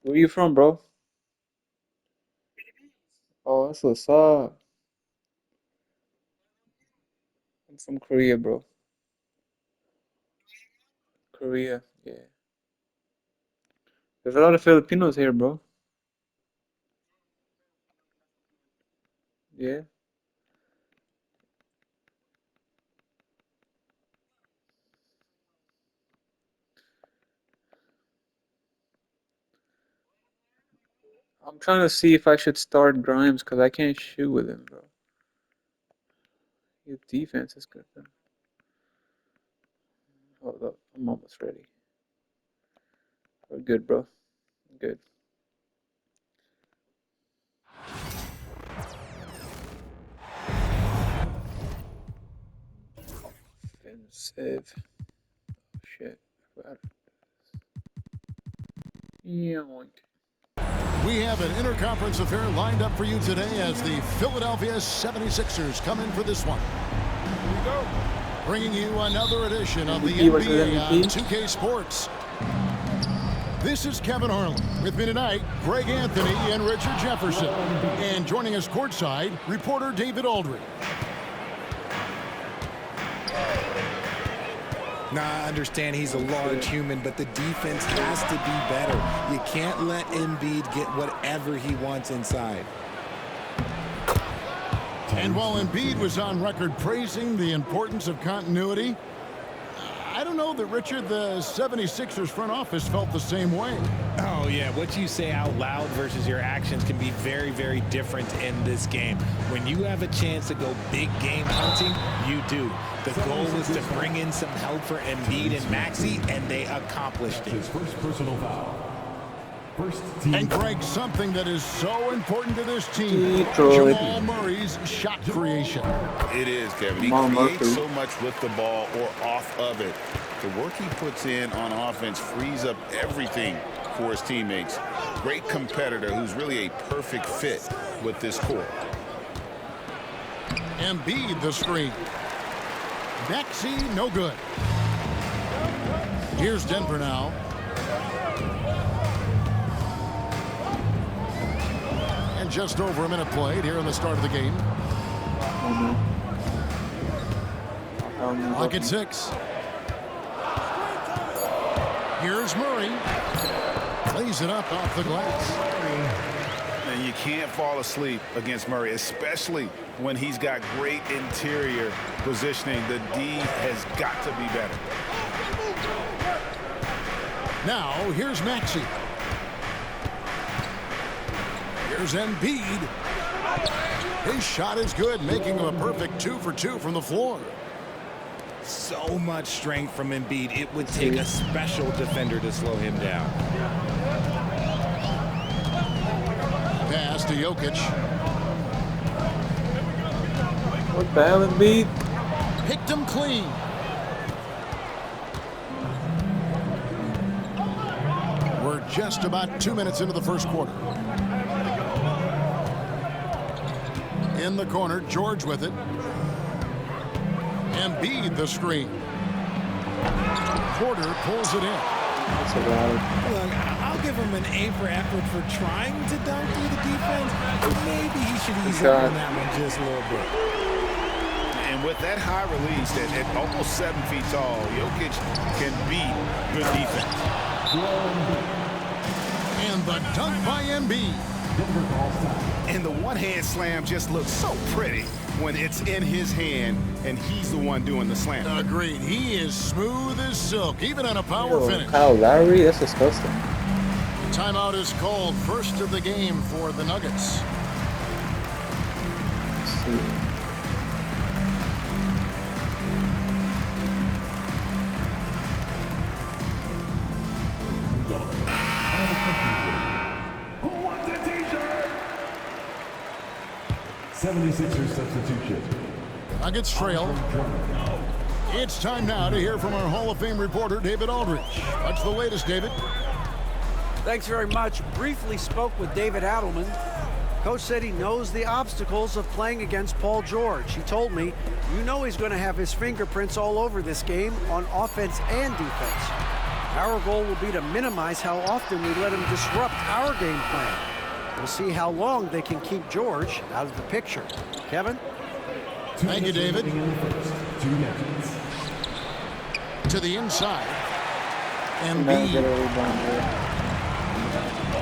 Where you from, bro? Oh, that's what's up. I'm from Korea, bro. Korea, yeah. There's a lot of Filipinos here, bro. Yeah. I'm trying to see if I should start Grimes because I can't shoot with him, bro. His defense is good, though. Hold up. I'm almost ready. We're good, bro. Good. Offensive. Shit. Yoink. We have an interconference affair lined up for you today as the Philadelphia 76ers come in for this one. Here we go. Bringing you another edition of the NBA on 2K Sports. This is Kevin Harlan. With me tonight, Greg Anthony and Richard Jefferson. And joining us courtside, reporter David Aldridge. Now, I understand he's a large human, but the defense has to be better. You can't let Embiid get whatever he wants inside. And while Embiid was on record praising the importance of continuity, I don't know that, Richard, the 76ers front office felt the same way. Oh, yeah. What you say out loud versus your actions can be very, very different in this game. When you have a chance to go big game hunting, you do. The goal was to bring in some help for Embiid and Maxey, and they accomplished it. His first personal foul. And Greg, something that is so important to this team, Detroit. Jamal Murray's shot creation. It is, Kevin. He Jamal creates Murray. so much with the ball or off of it. The work he puts in on offense frees up everything for his teammates. Great competitor who's really a perfect fit with this core. Embiid the screen. Maxey no good. Here's Denver now. And just over a minute played here in the start of the game. Lock at 6. Here's Murray. Lays it up off the glass. And you can't fall asleep against Murray, especially when he's got great interior positioning. The D has got to be better. Now, here's Maxey. Here's Embiid. His shot is good, making him a perfect 2 for 2 from the floor. So much strength from Embiid. It would take a special defender to slow him down. Pass to Jokic. What the hell, Embiid? Picked him clean. We're just about 2 minutes into the first quarter. In the corner, George with it. Embiid the screen. Porter pulls it in. That's a lot. Look, I'll give him an A for effort for trying to dunk through the defense, but maybe he should ease up on that one just a little bit. And with that high release at almost 7 feet tall, Jokic can beat good defense. And the dunk by Embiid. And the one-hand slam just looks so pretty when it's in his hand and he's the one doing the slam. Agreed. He is smooth as silk, even on a power finish. Kyle Lowry? That's disgusting. Timeout is called. First of the game for the Nuggets. Let's see. Who wants a t-shirt? 76ers substitution. Nuggets trail. It's time now to hear from our Hall of Fame reporter, David Aldridge. What's the latest, David? Thanks very much. Briefly spoke with David Adelman. Coach said he knows the obstacles of playing against Paul George. He told me, you know he's going to have his fingerprints all over this game on offense and defense. Our goal will be to minimize how often we let him disrupt our game plan. We'll see how long they can keep George out of the picture. Kevin? Thank you, David. In the first, 2 minutes. To the inside. And then get a Embiid. rebound here.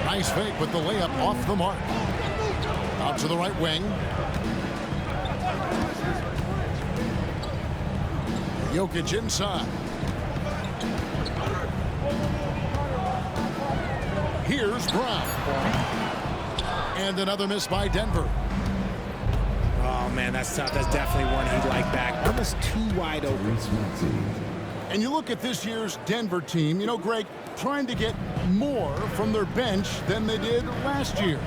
Nice fake with the layup off the mark. Out to the right wing. Jokic inside. Here's Brown. And another miss by Denver. Oh, man, that's tough. That's definitely one he'd like back. Almost too wide open. Tyrese Maxey. And you look at this year's Denver team, you know, Greg, trying to get more from their bench than they did last year.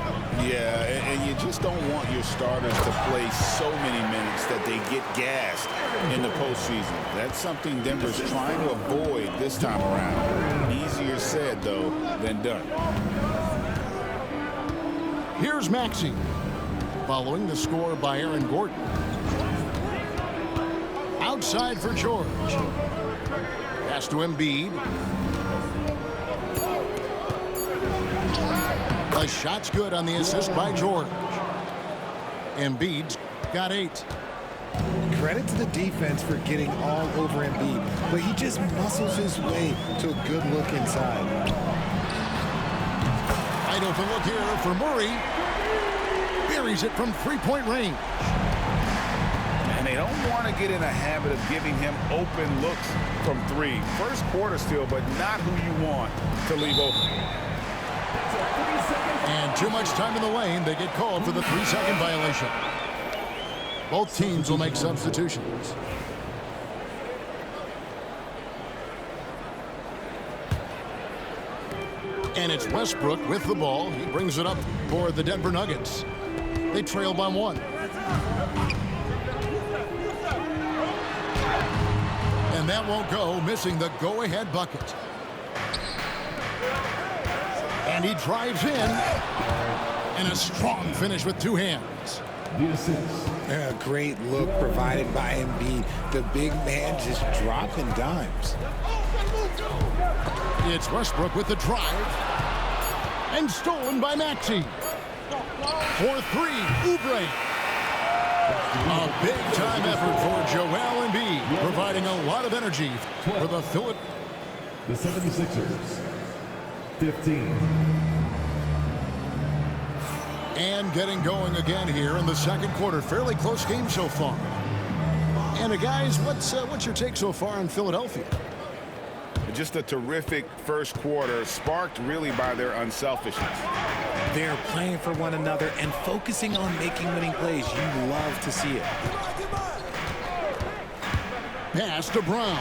Yeah, and you just don't want your starters to play so many minutes that they get gassed in the postseason. That's something Denver's trying to avoid this time around. Easier said, though, than done. Here's Maxey, following the score by Aaron Gordon. Outside for George. Pass to Embiid. The shot's good on the assist by George. Embiid's got 8. Credit to the defense for getting all over Embiid, but he just muscles his way to a good look inside. Wide open look here for Murray. Buries it from 3-point range. And they don't want to get in a habit of giving him open looks from 3. First quarter still, but not who you want to leave open. And too much time in the lane. They get called for the 3-second violation. Both teams will make substitutions. And it's Westbrook with the ball. He brings it up for the Denver Nuggets. They trail by 1. And that won't go, missing the go-ahead bucket. And he drives in. And a strong finish with 2 hands. The assist. A great look provided by Embiid. The big man just dropping dimes. It's Westbrook with the drive. And stolen by Maxey. For 3, Oubre. A big-time effort for Joel Embiid, providing a lot of energy for the Philadelphia. The 76ers. 15. And getting going again here in the second quarter. Fairly close game so far. And guys, what's your take so far on Philadelphia? Just a terrific first quarter, sparked really by their unselfishness. They're playing for one another and focusing on making winning plays. You love to see it. Pass to Brown.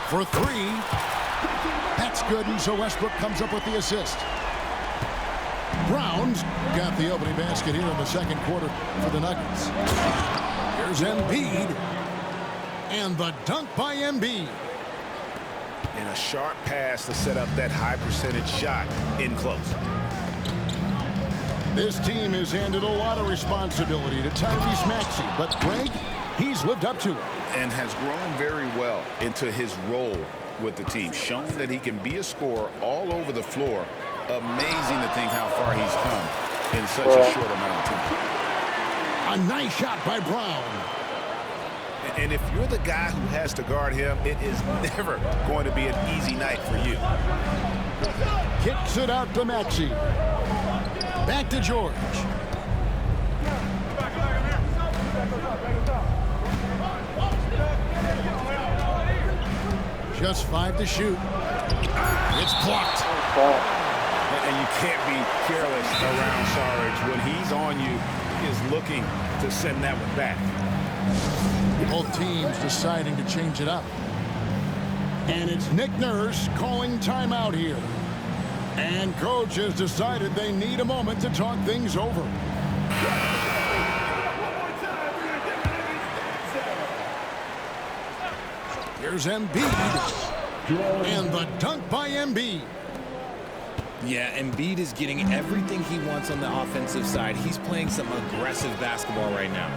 For 3. That's good, and so Westbrook comes up with the assist. Brown's got the opening basket here in the second quarter for the Nuggets. Here's Embiid. And the dunk by Embiid. And a sharp pass to set up that high percentage shot in close. This team has handed a lot of responsibility to Tyrese Maxey, but Greg, he's lived up to it. And has grown very well into his role with the team. Shown that he can be a scorer all over the floor. Amazing to think how far he's come in such a short amount of time. A nice shot by Brown. And if you're the guy who has to guard him, it is never going to be an easy night for you. Kicks it out to Maxey. Back to George. Just 5 to shoot. It's blocked. And you can't be careless around Sarge. When he's on you, he is looking to send that one back. Both teams deciding to change it up. And it's Nick Nurse calling timeout here. And coach has decided they need a moment to talk things over. Here's Embiid. And the dunk by Embiid. Yeah, Embiid is getting everything he wants on the offensive side. He's playing some aggressive basketball right now.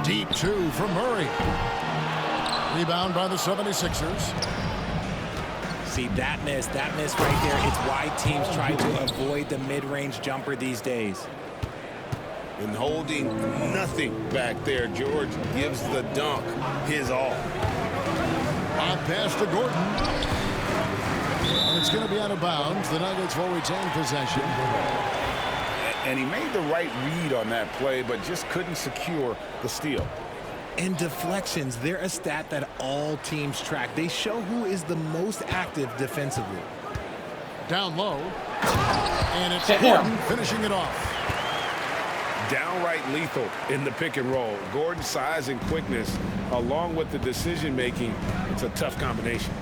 Deep 2 for Murray. Rebound by the 76ers. See, that miss right there, it's why teams try to avoid the mid-range jumper these days. And holding nothing back there, George gives the dunk his all. On pass to Gordon. And it's going to be out of bounds. The Nuggets will retain possession. And he made the right read on that play, but just couldn't secure the steal. And deflections, they're a stat that all teams track. They show who is the most active defensively. Down low. And it's Gordon finishing it off. Downright lethal in the pick and roll. Gordon's size and quickness, along with the decision-making, it's a tough combination.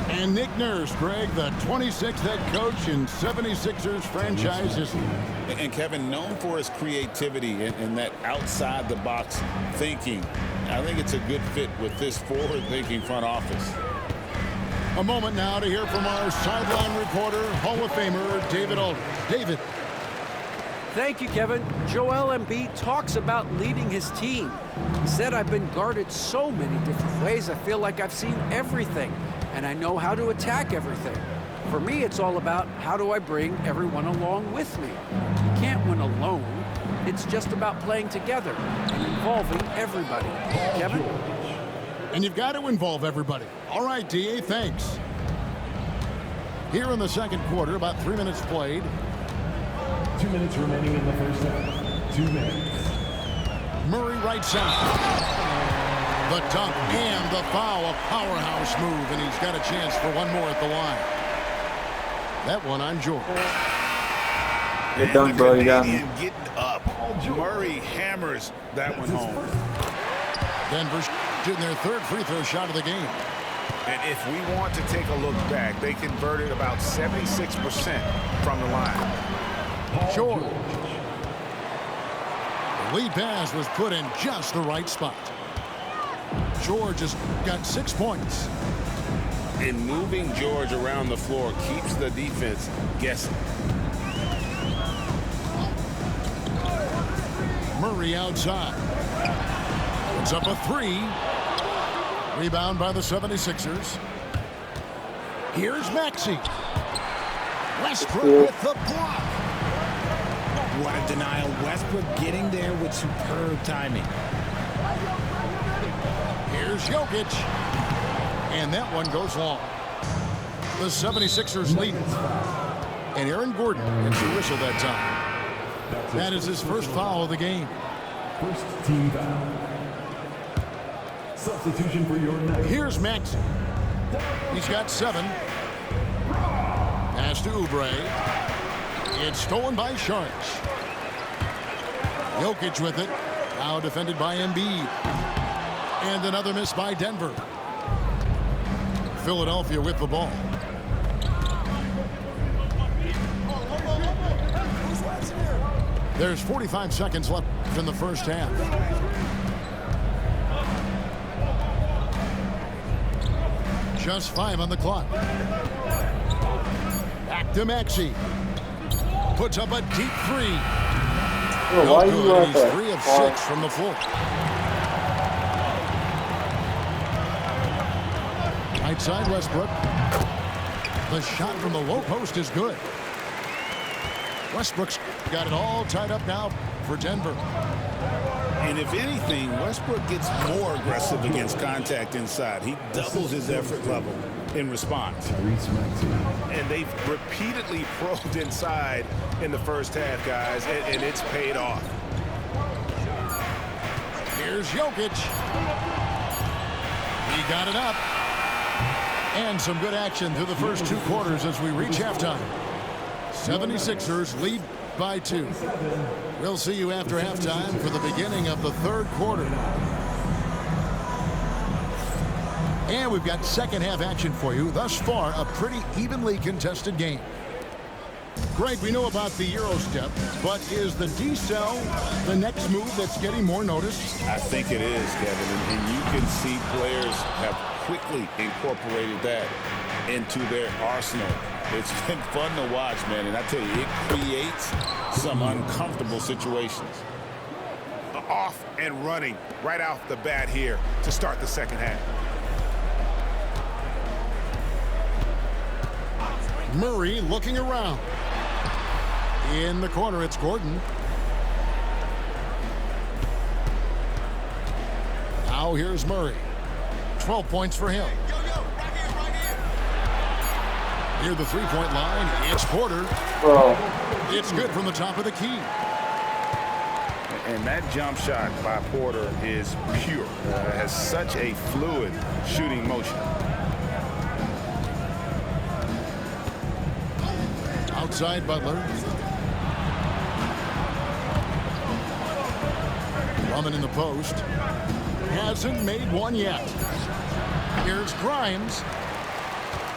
And Nick Nurse, Greg, the 26th head coach in 76ers franchise history. And Kevin, known for his creativity and that outside-the-box thinking, I think it's a good fit with this forward-thinking front office. A moment now to hear from our sideline reporter, Hall of Famer David Aldridge. David. Thank you, Kevin. Joel Embiid talks about leading his team. He said, "I've been guarded so many different ways. I feel like I've seen everything, and I know how to attack everything. For me, it's all about how do I bring everyone along with me. You can't win alone. It's just about playing together and involving everybody." Kevin? And you've got to involve everybody. All right, DA, thanks. Here in the second quarter, about 3 minutes played. 2 minutes remaining in the first half. 2 minutes. Murray right side. The dunk and the foul, a powerhouse move, and he's got a chance for one more at the line. That one on George. Good dunk, bro. You got me. Getting up. Murray hammers that one home. Denver shooting their third free throw shot of the game. And if we want to take a look back, they converted about 76% from the line. George. The lead pass was put in just the right spot. George has got 6 points. And moving George around the floor keeps the defense guessing. Murray outside. Puts up a three. Rebound by the 76ers. Here's Maxey. Westbrook with the block. What a denial. Westbrook getting there with superb timing. Here's Jokic. And that one goes long. The 76ers lead. And Aaron Gordon gets the whistle that time. That is his first foul of the game. First team foul. Substitution for your Nuggets. Here's Maxey. He's got 7. Pass to Oubre. It's stolen by Sharks. Jokic with it. Now defended by Embiid. And another miss by Denver. Philadelphia with the ball. There's 45 seconds left in the first half. Just 5 on the clock. Back to Maxey. Puts up a deep three. Bro, why No you good. at He's that? 3 of 6 from the floor. Right side, Westbrook. The shot from the low post is good. Westbrook's got it all tied up now for Denver. And if anything, Westbrook gets more aggressive against contact inside. He doubles his effort level in response. Tyrese Maxey. And they've repeatedly probed inside in the first half, guys, and it's paid off. Here's Jokic. He got it up. And some good action through the first 2 quarters as we reach halftime. 76ers lead by 2. We'll see you after halftime for the beginning of the third quarter. And we've got second half action for you. Thus far, a pretty evenly contested game. Greg, we know about the Euro step, but is the D-cell the next move that's getting more notice? I think it is, Kevin, and you can see players have quickly incorporated that into their arsenal. It's been fun to watch, man, and I tell you, it creates some uncomfortable situations. off and running right off the bat here to start the second half. Murray looking around. In the corner, it's Gordon. Now here's Murray. 12 points for him. Near the three-point line, it's Porter. It's good from the top of the key. And that jump shot by Porter is pure. Has such a fluid shooting motion. Outside Butler. Drummond in the post. Hasn't made one yet. Here's Grimes.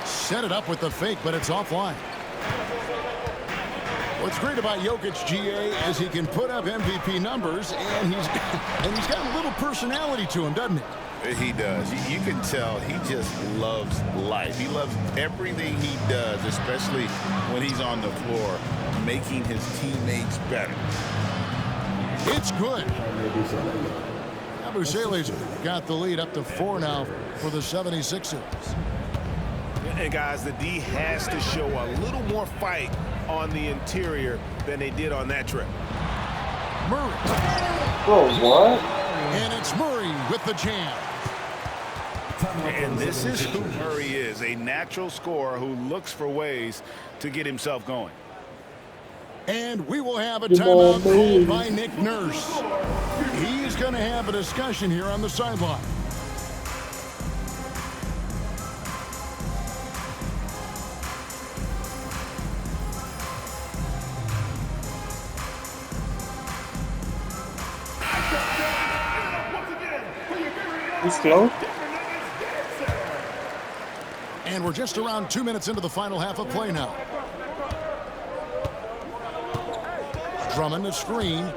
Set it up with the fake, but it's offline. What's great about Jokic, GA, is he can put up MVP numbers, and he's got a little personality to him, doesn't he? He does. You can tell he just loves life. He loves everything he does, especially when he's on the floor, making his teammates better. It's good. Abusele's got the lead up to 4 now for the 76ers. And guys, the D has to show a little more fight on the interior than they did on that trip. Murray. What? And it's Murray with the jam. And this is who Murray is, a natural scorer who looks for ways to get himself going. And we will have a timeout called by Nick Nurse. He's going to have a discussion here on the sideline. He's slow. And we're just around 2 minutes into the final half of play now. Drummond the screen.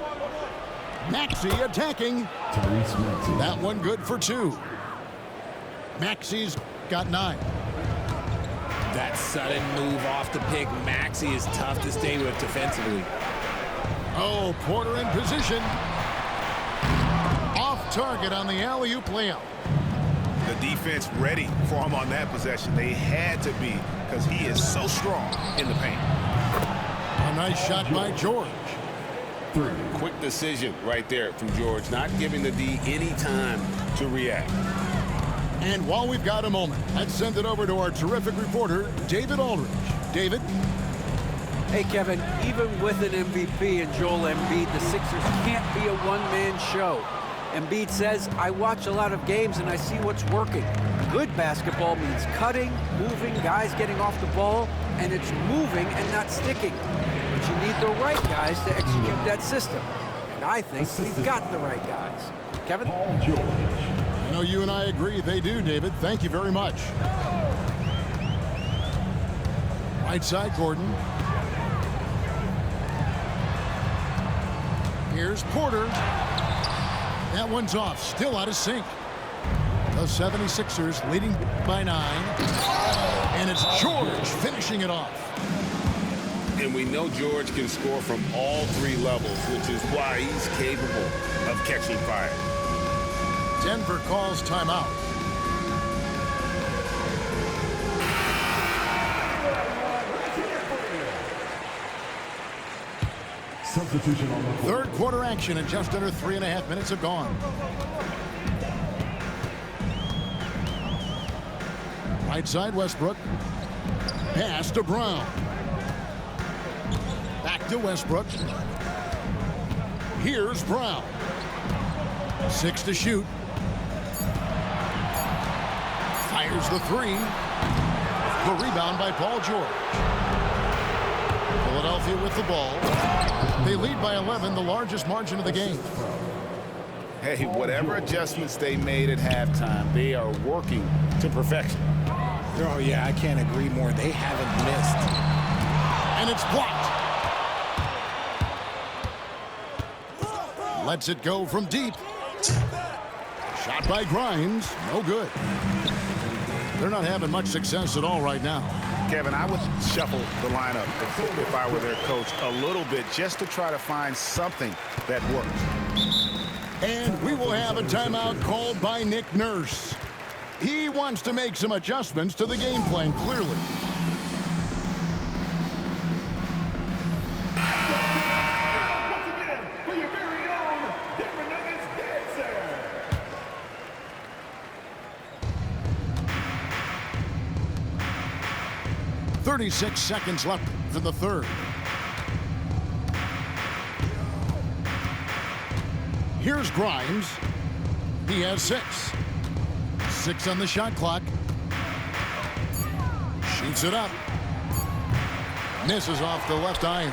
Maxey attacking. That one good for 2. Maxey's got 9. That sudden move off the pick, Maxey, is tough to stay with defensively. Oh, Porter in position. Off target on the alley-oop layup. The defense ready for him on that possession. They had to be, because he is so strong in the paint. A nice shot by George. Quick decision right there from George, not giving the D any time to react. And while we've got a moment, let's send it over to our terrific reporter, David Aldridge. David? Hey, Kevin, even with an MVP and Joel Embiid, the Sixers can't be a one-man show. Embiid says, I watch a lot of games and I see what's working. Good basketball means cutting, moving, guys getting off the ball, and it's moving and not sticking. But you need the right guys to execute that system. And I think we've got the right guys. Kevin? I know you and I agree they do, David. Thank you very much. Right side, Gordon. Here's Porter. That one's off, still out of sync. The 76ers leading by 9. And it's George finishing it off. And we know George can score from all 3 levels, which is why he's capable of catching fire. Denver calls timeout. Substitution on the court. Third quarter action, and just under 3.5 minutes have gone. Right side, Westbrook. Pass to Brown. Back to Westbrook. Here's Brown. 6 to shoot. Fires the 3. The rebound by Paul George. Philadelphia with the ball. They lead by 11, the largest margin of the game. Hey, whatever adjustments they made at halftime, they are working to perfection. Oh, yeah, I can't agree more. They haven't missed. And it's blocked. Lets it go from deep. Shot by Grimes. No good. They're not having much success at all right now. Kevin, I would shuffle the lineup if I were their coach a little bit just to try to find something that works. And we will have a timeout called by Nick Nurse. He wants to make some adjustments to the game plan, clearly. Once again, for your very own Denver Nuggets dancer. 36 seconds left for the third. Here's Grimes. He has 6. 6 on the shot clock. Shoots it up. Misses off the left iron.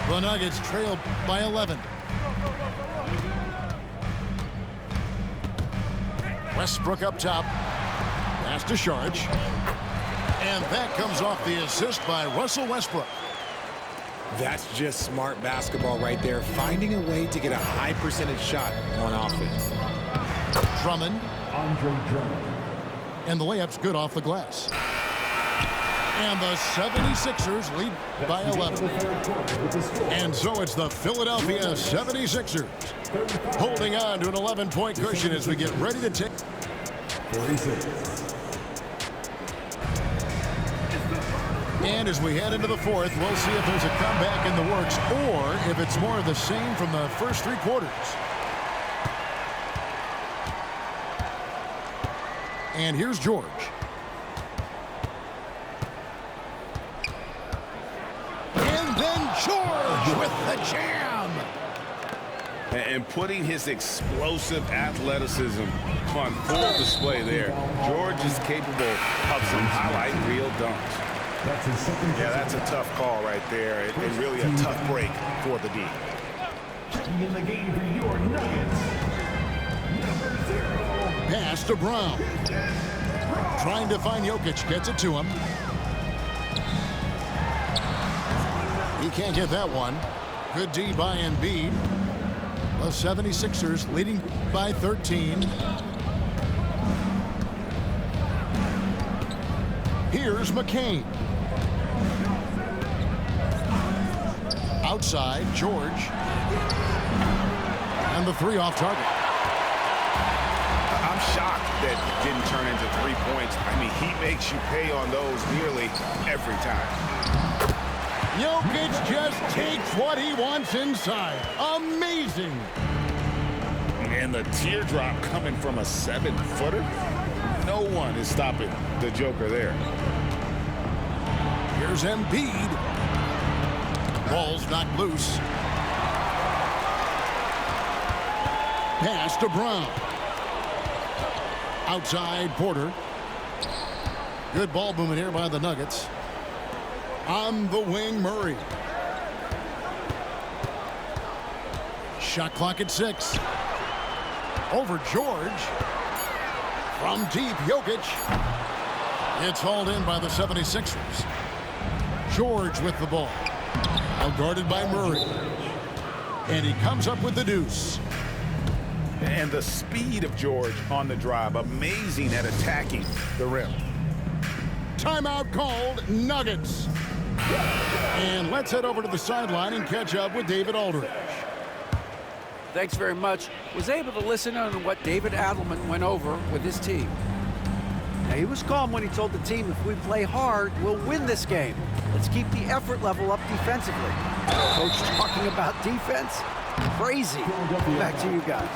The Nuggets trail by 11. Westbrook up top. Pass to Sharge. And that comes off the assist by Russell Westbrook. That's just smart basketball right there, finding a way to get a high percentage shot on offense. Drummond. Andre Drummond. And the layup's good off the glass. And the 76ers lead by 11. And so it's the Philadelphia 76ers holding on to an 11-point cushion as we get ready to take. 46. And as we head into the fourth, we'll see if there's a comeback in the works or if it's more of the same from the first 3 quarters. And here's George. And then George with the jam. And putting his explosive athleticism on full display there. George is capable of some highlight reel dunks. That's his second. Yeah, that's a tough call right there, and really a tough break for the D. Checking in the game for your Nuggets. Number 0. Pass to Brown. Trying to find Jokic. Gets it to him. He can't get that one. Good D by Embiid. The 76ers leading by 13. Here's McCain. Outside, George. And the 3 off target. I'm shocked that didn't turn into 3 points. I mean, he makes you pay on those nearly every time. Jokic just takes what he wants inside. Amazing. And the teardrop coming from a 7-footer. No one is stopping the Joker there. Here's Embiid. Ball's knocked loose. Pass to Brown. Outside, Porter. Good ball movement here by the Nuggets. On the wing, Murray. Shot clock at 6. Over George. From deep, Jokic. It's hauled in by the 76ers. George with the ball. Now guarded by Murray. And he comes up with the deuce. And the speed of George on the drive, amazing at attacking the rim. Timeout called, Nuggets. And let's head over to the sideline and catch up with David Aldridge. Thanks very much. Was able to listen on what David Adelman went over with his team. Now, he was calm when he told the team, if we play hard, we'll win this game. Let's keep the effort level up defensively. Coach talking about defense? Crazy. Back to you guys.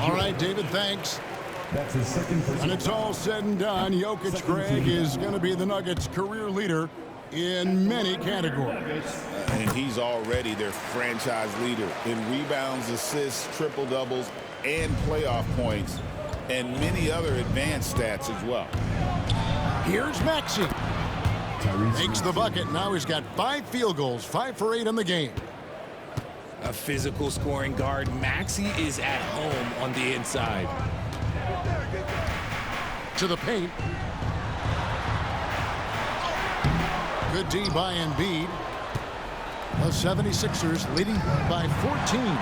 All right, David, thanks. That's his second. When it's all said and done, Jokic, Greg, is going to be the Nuggets' career leader in many categories. And he's already their franchise leader in rebounds, assists, triple-doubles, and playoff points, and many other advanced stats as well. Here's Maxey. Makes the bucket. Now he's got 5 field goals, 5 for 8 in the game. A physical scoring guard, Maxey is at home on the inside. To the paint. Good D by Embiid. The 76ers leading by 14.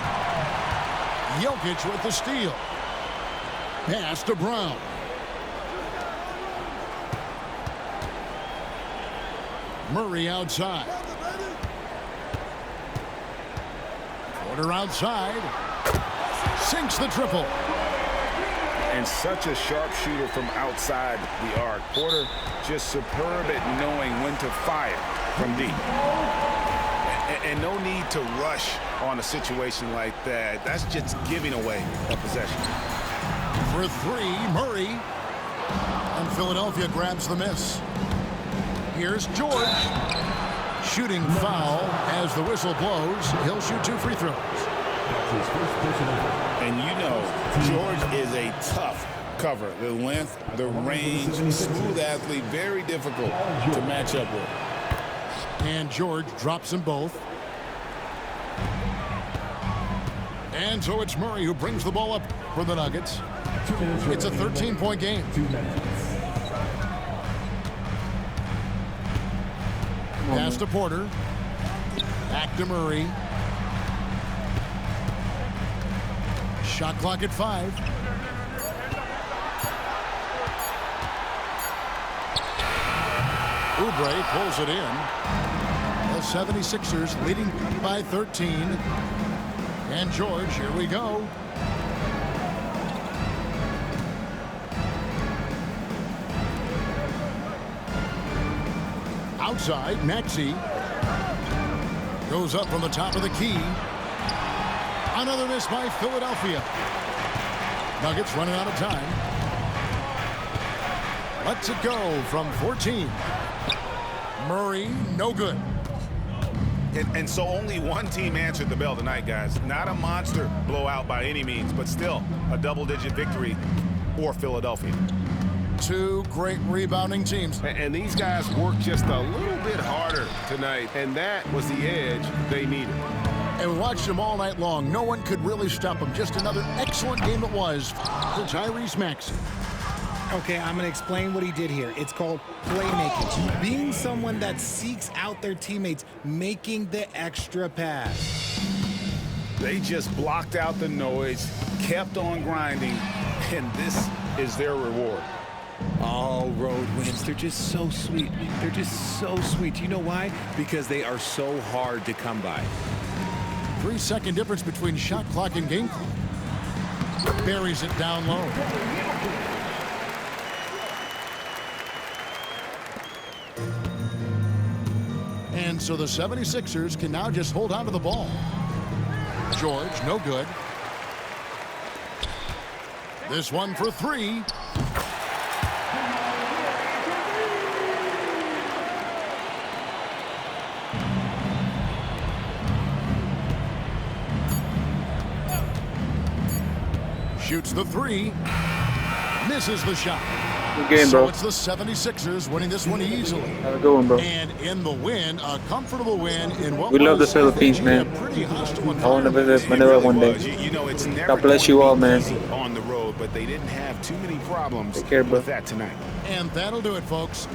Jokic with the steal. Pass to Brown. Murray outside. Porter outside. Sinks the triple. And such a sharp shooter from outside the arc. Porter just superb at knowing when to fire from deep. And no need to rush on a situation like that. That's just giving away a possession. For three, Murray. And Philadelphia grabs the miss. Here's George. Shooting foul as the whistle blows. He'll shoot 2 free throws. And you know, George is a tough cover. The length, the range, smooth athlete, very difficult to match up with. And George drops them both. And so it's Murray who brings the ball up for the Nuggets. It's a 13-point game. Pass to Porter. Back to Murray. Shot clock at 5. Oubre pulls it in. The 76ers leading by 13. And George, here we go. Outside, Maxey. Goes up from the top of the key. Another miss by Philadelphia. Nuggets running out of time. Lets it go from 14. Murray, no good. And so only one team answered the bell tonight, guys. Not a monster blowout by any means, but still a double-digit victory for Philadelphia. 2 great rebounding teams. And these guys worked just a little bit harder tonight, and that was the edge they needed. And we watched them all night long. No one could really stop them. Just another excellent game it was for Tyrese Maxey. Okay, I'm going to explain what he did here. It's called playmaking. Being someone that seeks out their teammates, making the extra pass. They just blocked out the noise, kept on grinding, and this is their reward. All road wins. They're just so sweet. They're just so sweet. You know why? Because they are so hard to come by. 3-second difference between shot clock and game clock. Buries it down low. And so the 76ers can now just hold on to the ball. George, no good. This one for 3. Shoots the 3. Misses the shot. Good game, So bro. it's the 76ers winning this one easily. Have a good one, bro. And in the win, a comfortable win in what We love the was Philippines, man. a pretty hostile I want to environment. visit Manila one day. You know, it's never God bless going you to all, be man. easy on the road, but they didn't have too many problems Take care, bro. with that tonight. And that'll do it, folks.